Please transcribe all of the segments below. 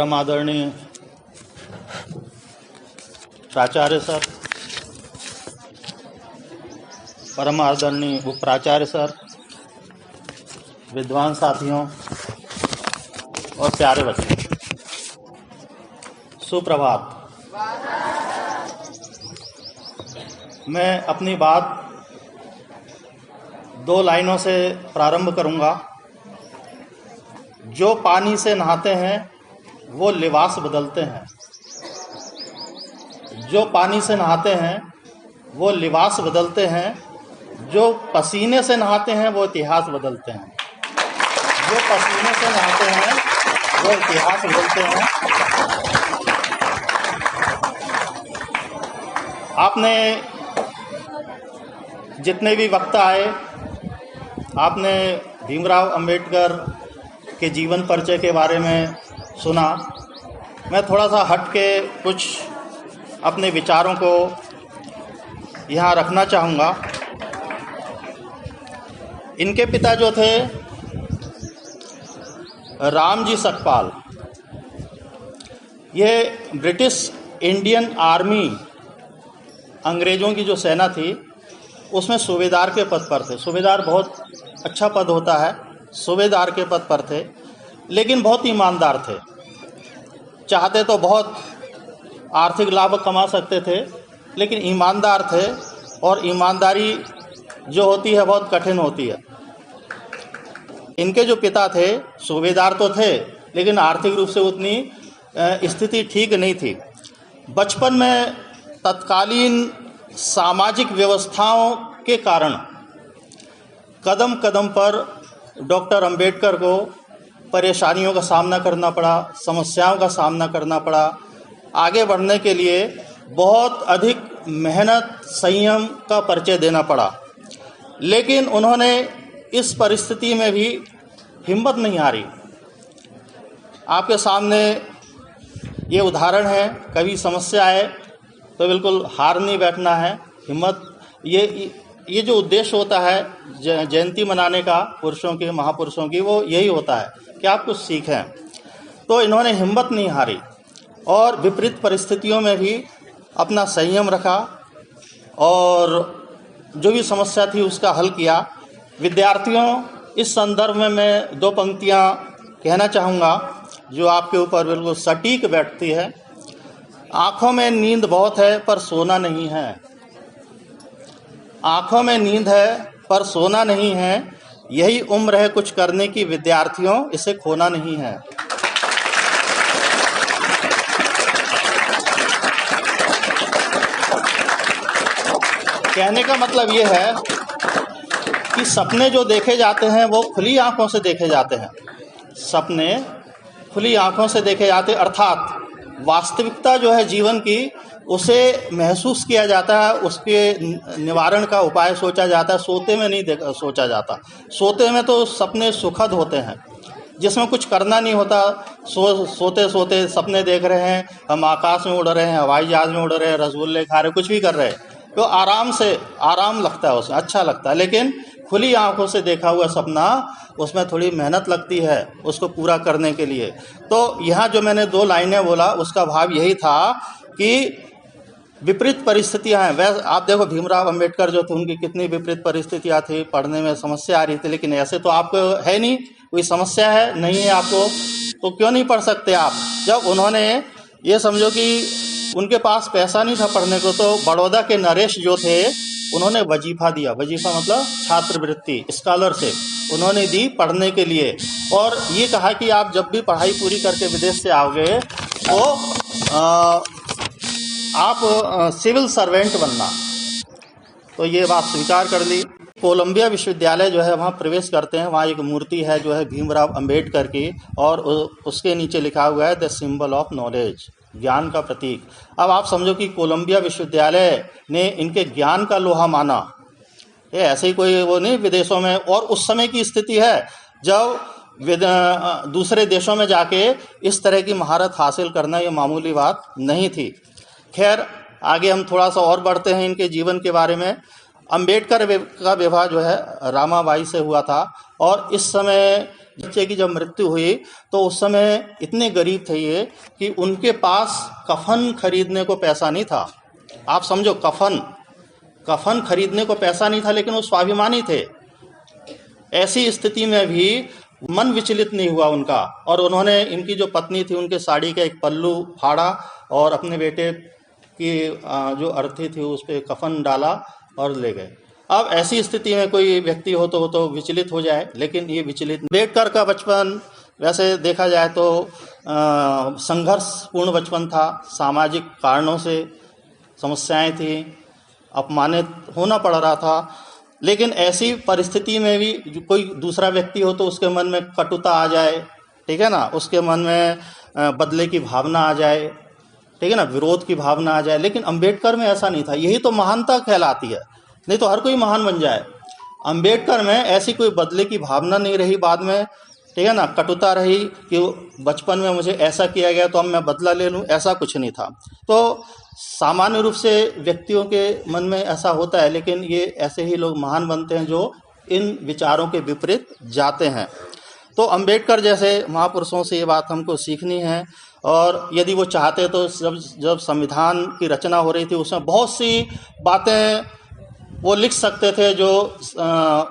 परम आदरणीय प्राचार्य सर, परम आदरणीय उप प्राचार्य सर, विद्वान साथियों और प्यारे बच्चे, सुप्रभात। मैं अपनी बात 2 लाइनों से प्रारंभ करूंगा। जो पानी से नहाते हैं वो लिबास बदलते हैं। जो पानी से नहाते हैं वो लिबास बदलते हैं। जो पसीने से नहाते हैं वो इतिहास बदलते हैं। जो पसीने से नहाते हैं वो इतिहास बदलते हैं। आपने जितने भी वक्ता आए, आपने भीमराव अंबेडकर के जीवन परिचय के बारे में सुना। मैं थोड़ा सा हट के कुछ अपने विचारों को यहाँ रखना चाहूँगा। इनके पिता जो थे रामजी सकपाल, ये ब्रिटिश इंडियन आर्मी, अंग्रेज़ों की जो सेना थी उसमें सूबेदार के पद पर थे। सूबेदार बहुत अच्छा पद होता है। सूबेदार के पद पर थे, लेकिन बहुत ईमानदार थे। चाहते तो बहुत आर्थिक लाभ कमा सकते थे, लेकिन ईमानदार थे। और ईमानदारी जो होती है बहुत कठिन होती है। इनके जो पिता थे सूबेदार तो थे, लेकिन आर्थिक रूप से उतनी स्थिति ठीक नहीं थी। बचपन में तत्कालीन सामाजिक व्यवस्थाओं के कारण कदम कदम पर डॉक्टर अंबेडकर को परेशानियों का सामना करना पड़ा, समस्याओं का सामना करना पड़ा। आगे बढ़ने के लिए बहुत अधिक मेहनत, संयम का परिचय देना पड़ा। लेकिन उन्होंने इस परिस्थिति में भी हिम्मत नहीं हारी। आपके सामने ये उदाहरण है। कभी समस्या आए तो बिल्कुल हार नहीं बैठना है, हिम्मत। ये जो उद्देश्य होता है जयंती मनाने का पुरुषों की, महापुरुषों की, वो यही होता है कि आप कुछ सीखें। तो इन्होंने हिम्मत नहीं हारी और विपरीत परिस्थितियों में भी अपना संयम रखा और जो भी समस्या थी उसका हल किया। विद्यार्थियों, इस संदर्भ में मैं 2 पंक्तियां कहना चाहूँगा जो आपके ऊपर बिल्कुल सटीक बैठती है। आँखों में नींद बहुत है पर सोना नहीं है। आँखों में नींद है पर सोना नहीं है। यही उम्र है कुछ करने की विद्यार्थियों, इसे खोना नहीं है। कहने का मतलब ये है कि सपने जो देखे जाते हैं वो खुली आंखों से देखे जाते हैं। सपने खुली आंखों से देखे जाते, अर्थात वास्तविकता जो है जीवन की, उसे महसूस किया जाता है, उसके निवारण का उपाय सोचा जाता है। सोते में नहीं सोचा जाता। सोते में तो सपने सुखद होते हैं जिसमें कुछ करना नहीं होता। सोते सोते सपने देख रहे हैं, हम आकाश में उड़ रहे हैं, हवाई जहाज में उड़ रहे हैं, रसगुल्ले खा रहे हैं, कुछ भी कर रहे हैं, तो आराम लगता है, उसमें अच्छा लगता है। लेकिन खुली आंखों से देखा हुआ सपना, उसमें थोड़ी मेहनत लगती है उसको पूरा करने के लिए। तो यहाँ जो मैंने 2 लाइनें बोला उसका भाव यही था कि विपरीत परिस्थितियाँ हैं। वैसे आप देखो भीमराव अंबेडकर जो थे, उनकी कितनी विपरीत परिस्थितियाँ थी, पढ़ने में समस्या आ रही थी। लेकिन ऐसे तो आपको है नहीं, कोई समस्या है नहीं है आपको, तो क्यों नहीं पढ़ सकते आप। जब उन्होंने ये समझो कि उनके पास पैसा नहीं था पढ़ने को, तो बड़ौदा के नरेश जो थे उन्होंने वजीफा दिया। वजीफा मतलब छात्रवृत्ति, स्कॉलरशिप उन्होंने दी पढ़ने के लिए। और ये कहा कि आप जब भी पढ़ाई पूरी करके विदेश से आओगे तो आप सिविल सर्वेंट बनना। तो ये बात स्वीकार कर ली। कोलंबिया विश्वविद्यालय जो है, वहाँ प्रवेश करते हैं, वहाँ एक मूर्ति है जो है भीमराव अंबेडकर की, और उसके नीचे लिखा हुआ है द सिंबल ऑफ नॉलेज, ज्ञान का प्रतीक। अब आप समझो कि कोलंबिया विश्वविद्यालय ने इनके ज्ञान का लोहा माना। ये ऐसे ही कोई वो नहीं विदेशों में। और उस समय की स्थिति है जब दूसरे देशों में जाके इस तरह की महारत हासिल करना ये मामूली बात नहीं थी। खैर, आगे हम थोड़ा सा और बढ़ते हैं इनके जीवन के बारे में। अंबेडकर का विवाह जो है रामाबाई से हुआ था, और इस समय बच्चे की जब मृत्यु हुई तो उस समय इतने गरीब थे ये कि उनके पास कफन खरीदने को पैसा नहीं था। आप समझो, कफन खरीदने को पैसा नहीं था, लेकिन वो स्वाभिमानी थे। ऐसी स्थिति में भी मन विचलित नहीं हुआ उनका, और उन्होंने, इनकी जो पत्नी थी उनके साड़ी का एक पल्लू फाड़ा और अपने बेटे की जो अर्थी थी उस पर कफन डाला और ले गए। अब ऐसी स्थिति में कोई व्यक्ति हो तो विचलित हो जाए, लेकिन ये विचलित। अम्बेडकर का बचपन वैसे देखा जाए तो संघर्षपूर्ण बचपन था। सामाजिक कारणों से समस्याएं थी, अपमानित होना पड़ रहा था, लेकिन ऐसी परिस्थिति में भी कोई दूसरा व्यक्ति हो तो उसके मन में कटुता आ जाए, ठीक है ना, उसके मन में बदले की भावना आ जाए, ठीक है ना, विरोध की भावना आ जाए। लेकिन अम्बेडकर में ऐसा नहीं था। यही तो महानता कहलाती है, नहीं तो हर कोई महान बन जाए। अम्बेडकर में ऐसी कोई बदले की भावना नहीं रही बाद में, ठीक है ना, कटुता रही कि बचपन में मुझे ऐसा किया गया तो अब मैं बदला ले लूँ, ऐसा कुछ नहीं था। तो सामान्य रूप से व्यक्तियों के मन में ऐसा होता है, लेकिन ये ऐसे ही लोग महान बनते हैं जो इन विचारों के विपरीत जाते हैं। तो अम्बेडकर जैसे महापुरुषों से ये बात हमको सीखनी है। और यदि वो चाहते तो जब संविधान की रचना हो रही थी उसमें बहुत सी बातें वो लिख सकते थे जो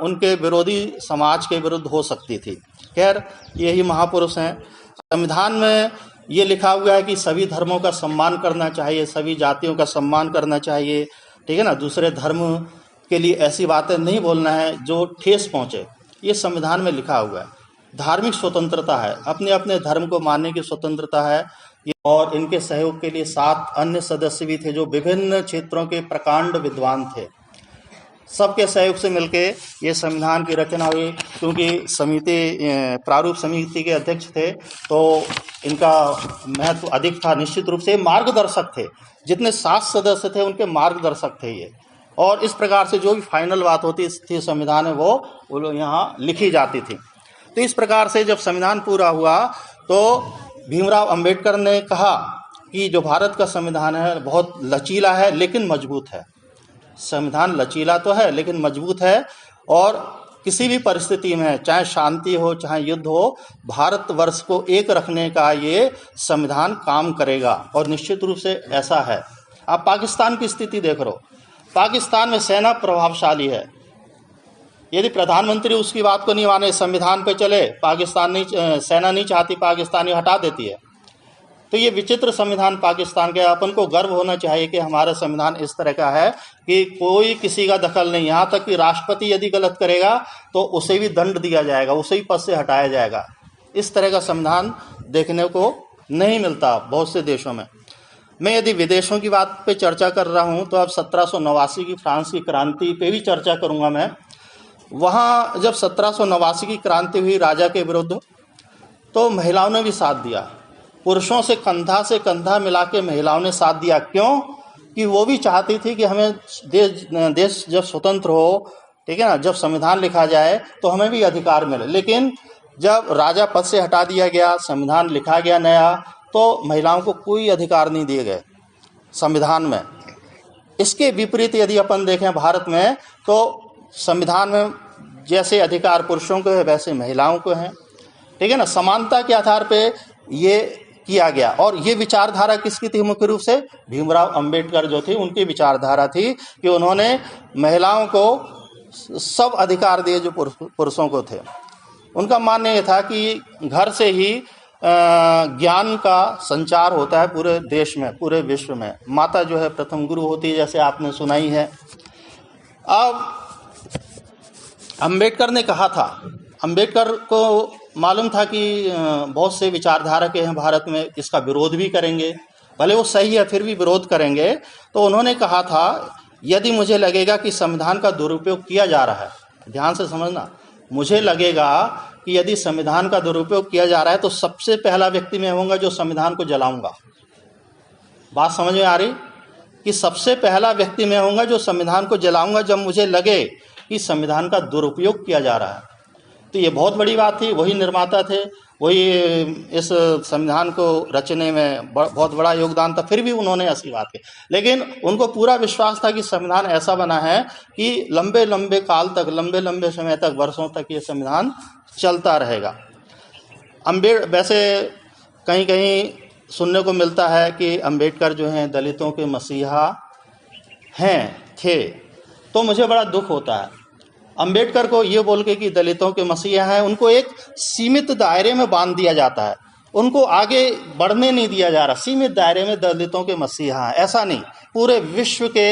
उनके विरोधी समाज के विरुद्ध हो सकती थी। खैर, यही महापुरुष हैं। संविधान में ये लिखा हुआ है कि सभी धर्मों का सम्मान करना चाहिए, सभी जातियों का सम्मान करना चाहिए, ठीक है ना, दूसरे धर्म के लिए ऐसी बातें नहीं बोलना है जो ठेस पहुँचे। ये संविधान में लिखा हुआ है। धार्मिक स्वतंत्रता है, अपने अपने धर्म को मानने की स्वतंत्रता है। और इनके सहयोग के लिए 7 अन्य सदस्य भी थे जो विभिन्न क्षेत्रों के प्रकांड विद्वान थे। सबके सहयोग से मिलके ये संविधान की रचना हुई। क्योंकि प्रारूप समिति के अध्यक्ष थे तो इनका महत्व अधिक था। निश्चित रूप से मार्गदर्शक थे, जितने 7 सदस्य थे उनके मार्गदर्शक थे ये। और इस प्रकार से जो भी फाइनल बात होती थी संविधान में वो यहाँ लिखी जाती थी। तो इस प्रकार से जब संविधान पूरा हुआ तो भीमराव अंबेडकर ने कहा कि जो भारत का संविधान है बहुत लचीला है लेकिन मजबूत है। संविधान लचीला तो है लेकिन मजबूत है, और किसी भी परिस्थिति में, चाहे शांति हो चाहे युद्ध हो, भारतवर्ष को एक रखने का ये संविधान काम करेगा। और निश्चित रूप से ऐसा है। आप पाकिस्तान की स्थिति देख रहे हो, पाकिस्तान में सेना प्रभावशाली है। यदि प्रधानमंत्री उसकी बात को नहीं माने, संविधान पे चले, सेना नहीं चाहती, पाकिस्तानी हटा देती है। तो ये विचित्र संविधान पाकिस्तान के। अपन को गर्व होना चाहिए कि हमारा संविधान इस तरह का है कि कोई किसी का दखल नहीं। यहाँ तक कि राष्ट्रपति यदि गलत करेगा तो उसे भी दंड दिया जाएगा, उसे भी पद से हटाया जाएगा। इस तरह का संविधान देखने को नहीं मिलता बहुत से देशों में। मैं यदि विदेशों की बात पे चर्चा कर रहा हूँ तो अब 1789 की फ्रांस की क्रांति पे भी चर्चा करूँगा मैं। वहाँ जब 1789 की क्रांति हुई राजा के विरुद्ध, तो महिलाओं ने भी साथ दिया। पुरुषों से कंधा मिला के महिलाओं ने साथ दिया। क्यों? कि वो भी चाहती थी कि हमें देश जब स्वतंत्र हो, ठीक है ना, जब संविधान लिखा जाए तो हमें भी अधिकार मिले। लेकिन जब राजा पद से हटा दिया गया, संविधान लिखा गया नया, तो महिलाओं को कोई अधिकार नहीं दिए गए संविधान में। इसके विपरीत यदि अपन देखें भारत में, तो संविधान में जैसे अधिकार पुरुषों को है वैसे महिलाओं को हैं, ठीक है ना, समानता के आधार पे ये किया गया। और ये विचारधारा किसकी थी? मुख्य रूप से भीमराव अंबेडकर जो थी उनकी विचारधारा थी कि उन्होंने महिलाओं को सब अधिकार दिए जो पुरुषों को थे। उनका मानना ये था कि घर से ही ज्ञान का संचार होता है पूरे देश में, पूरे विश्व में। माता जो है प्रथम गुरु होती है, जैसे आपने सुनाई है। अब अंबेडकर ने कहा था, अंबेडकर को मालूम था कि बहुत से विचारधारा के हैं भारत में, इसका विरोध भी करेंगे, भले वो सही है फिर भी विरोध करेंगे। तो उन्होंने कहा था, यदि मुझे लगेगा कि संविधान का दुरुपयोग किया जा रहा है, ध्यान से समझना, मुझे लगेगा कि यदि संविधान का दुरुपयोग किया जा रहा है तो सबसे पहला व्यक्ति मैं होऊंगा जो संविधान को जलाऊंगा। बात समझ में आ रही? कि सबसे पहला व्यक्ति मैं होऊंगा जो संविधान को जलाऊंगा जब मुझे लगे कि संविधान का दुरुपयोग किया जा रहा है। तो ये बहुत बड़ी बात थी। वही निर्माता थे, वही इस संविधान को रचने में बहुत बड़ा योगदान था, फिर भी उन्होंने ऐसी बात की। लेकिन उनको पूरा विश्वास था कि संविधान ऐसा बना है कि लंबे लंबे काल तक, लंबे लंबे समय तक, वर्षों तक ये संविधान चलता रहेगा। वैसे कहीं कहीं सुनने को मिलता है कि अंबेडकर जो हैं दलितों के मसीहा थे, तो मुझे बड़ा दुख होता है। अंबेडकर को ये बोल के कि दलितों के मसीहा हैं, उनको एक सीमित दायरे में बांध दिया जाता है, उनको आगे बढ़ने नहीं दिया जा रहा। सीमित दायरे में दलितों के मसीहा हैं, ऐसा नहीं, पूरे विश्व के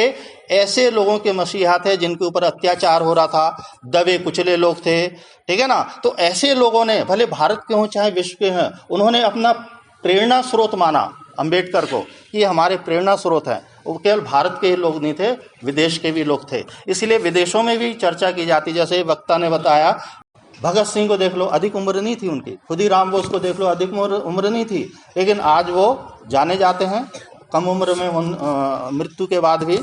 ऐसे लोगों के मसीहा थे जिनके ऊपर अत्याचार हो रहा था, दबे कुचले लोग थे, ठीक है ना। तो ऐसे लोगों ने, भले भारत के हों चाहे विश्व के हैं, उन्होंने अपना प्रेरणा स्रोत माना अंबेडकर को कि हमारे प्रेरणा स्रोत हैं। वो केवल भारत के ही लोग नहीं थे, विदेश के भी लोग थे, इसलिए विदेशों में भी चर्चा की जाती। जैसे वक्ता ने बताया, भगत सिंह को देख लो, अधिक उम्र नहीं थी उनकी, खुदीराम बोस को देख लो, अधिक उम्र नहीं थी, लेकिन आज वो जाने जाते हैं कम उम्र में मृत्यु के बाद भी।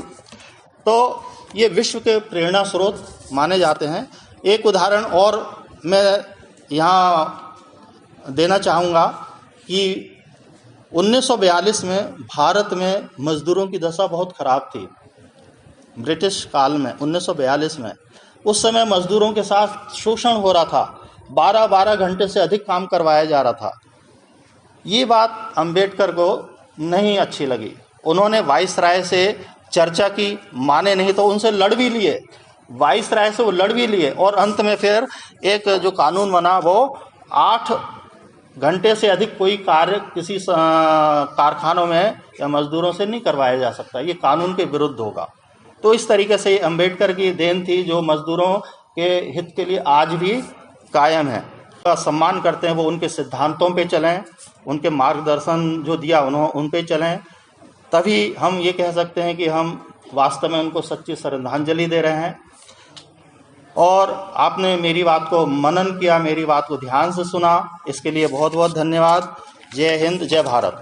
तो ये विश्व के प्रेरणा स्रोत माने जाते हैं। एक उदाहरण और मैं यहाँ देना चाहूँगा कि 1942 में भारत में मजदूरों की दशा बहुत खराब थी। ब्रिटिश काल में 1942 में उस समय मजदूरों के साथ शोषण हो रहा था, 12-12 घंटे से अधिक काम करवाया जा रहा था। ये बात अंबेडकर को नहीं अच्छी लगी। उन्होंने वाइसराय से चर्चा की, माने नहीं तो उनसे लड़ भी लिए, वाइसराय से वो लड़ भी लिए, और अंत में फिर एक जो कानून बना वो 8 घंटे से अधिक कोई कार्य किसी कारखानों में या मजदूरों से नहीं करवाया जा सकता, ये कानून के विरुद्ध होगा। तो इस तरीके से अंबेडकर की देन थी जो मजदूरों के हित के लिए आज भी कायम है। का सम्मान करते हैं, वो उनके सिद्धांतों पे चलें, उनके मार्गदर्शन जो दिया उन पे चलें, तभी हम ये कह सकते हैं कि हम वास्तव में उनको सच्ची श्रद्धांजलि दे रहे हैं। और आपने मेरी बात को मनन किया, मेरी बात को ध्यान से सुना, इसके लिए बहुत बहुत धन्यवाद। जय हिंद, जय भारत।